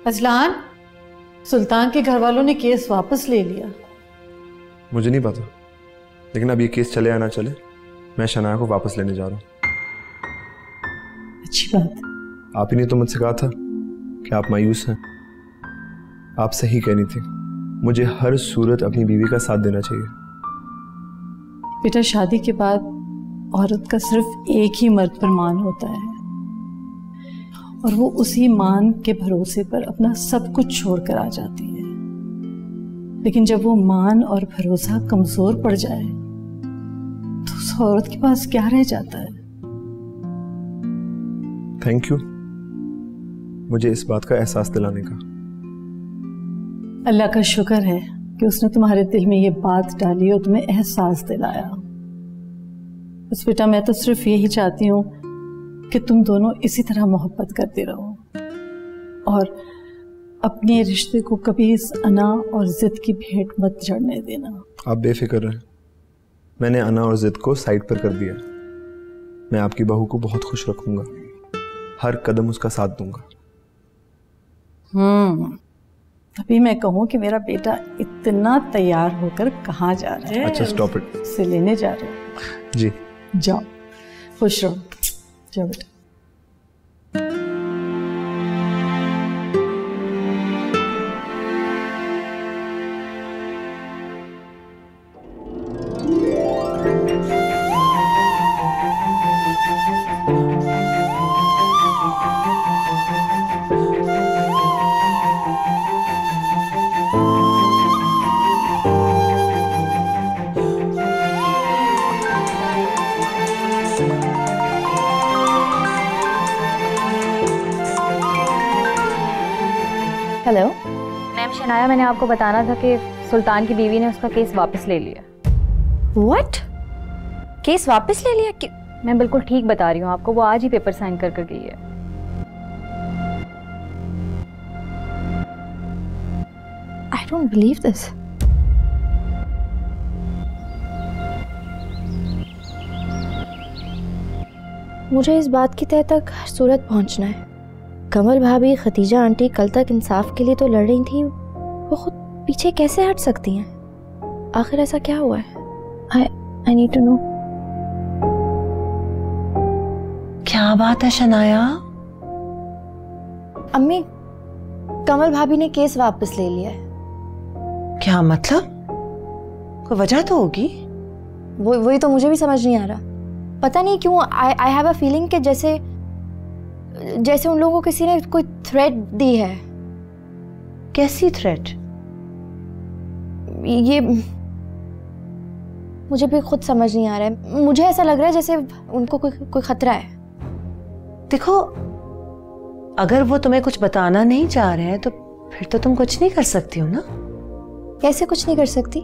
Azlan, सुल्तान के घर वालों ने केस वापस ले लिया। मुझे नहीं पता, लेकिन अब ये केस चले या ना चले, मैं शनाया को वापस लेने जा रहा हूँ। अच्छी बात। आप ही ने तो मुझसे कहा था कि आप मायूस हैं। आप सही कहनी थी, मुझे हर सूरत अपनी बीवी का साथ देना चाहिए। बेटा, शादी के बाद औरत का सिर्फ एक ही मर्द पर मान होता है और वो उसी मान के भरोसे पर अपना सब कुछ छोड़कर आ जाती है। लेकिन जब वो मान और भरोसा कमजोर पड़ जाए तो उस औरत के पास क्या रह जाता है। थैंक यू मुझे इस बात का एहसास दिलाने का। अल्लाह का शुक्र है कि उसने तुम्हारे दिल में ये बात डाली और तुम्हें एहसास दिलाया। बस बेटा, मैं तो सिर्फ यही चाहती हूँ कि तुम दोनों इसी तरह मोहब्बत करते रहो और अपने रिश्ते को कभी इस अना और जिद की भेंट मत चढ़ने देना। आप बेफिक्र रहें, मैंने अना और जिद को साइड पर कर दिया। मैं आपकी बहू को बहुत खुश रखूंगा, हर कदम उसका साथ दूंगा। तभी मैं कहूँ कि मेरा बेटा इतना तैयार होकर कहाँ जा रहा है। अच्छा, स्टॉप इट। से लेने जा रहे हो? जी जाओ, खुश रहो, जाओ बेटा। हेलो मैम, शनाया, मैंने आपको बताना था कि सुल्तान की बीवी ने उसका केस वापस ले लिया। व्हाट? केस वापस ले लिया? मैं बिल्कुल ठीक बता रही हूँ आपको, वो आज ही पेपर साइन कर गई है। I don't believe this. मुझे इस बात की तह तक हर सूरत पहुंचना है। कमल भाभी, खतीजा आंटी कल तक इंसाफ के लिए तो लड़ रही थी, वो खुद पीछे कैसे हट सकती हैं? आखिर ऐसा क्या हुआ है? I need to know. क्या बात है शनाया? अम्मी, कमल भाभी ने केस वापस ले लिया है। क्या मतलब? कोई वजह तो होगी। वही तो मुझे भी समझ नहीं आ रहा। पता नहीं क्यों आई हैव अ फीलिंग कि जैसे उन लोगों को किसी ने कोई थ्रेट दी है। कैसी थ्रेट? ये मुझे भी खुद समझ नहीं आ रहा है। मुझे ऐसा लग रहा है जैसे उनको कोई खतरा है। देखो, अगर वो तुम्हें कुछ बताना नहीं चाह रहे हैं तो फिर तो तुम कुछ नहीं कर सकती हो ना। कैसे कुछ नहीं कर सकती?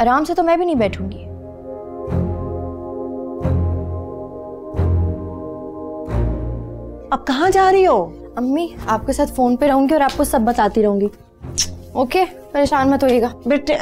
आराम से तो मैं भी नहीं बैठूंगी। अब कहाँ जा रही हो? अम्मी, आपके साथ फोन पे रहूंगी और आपको सब बताती रहूंगी। ओके, परेशान मत होइएगा। बेटे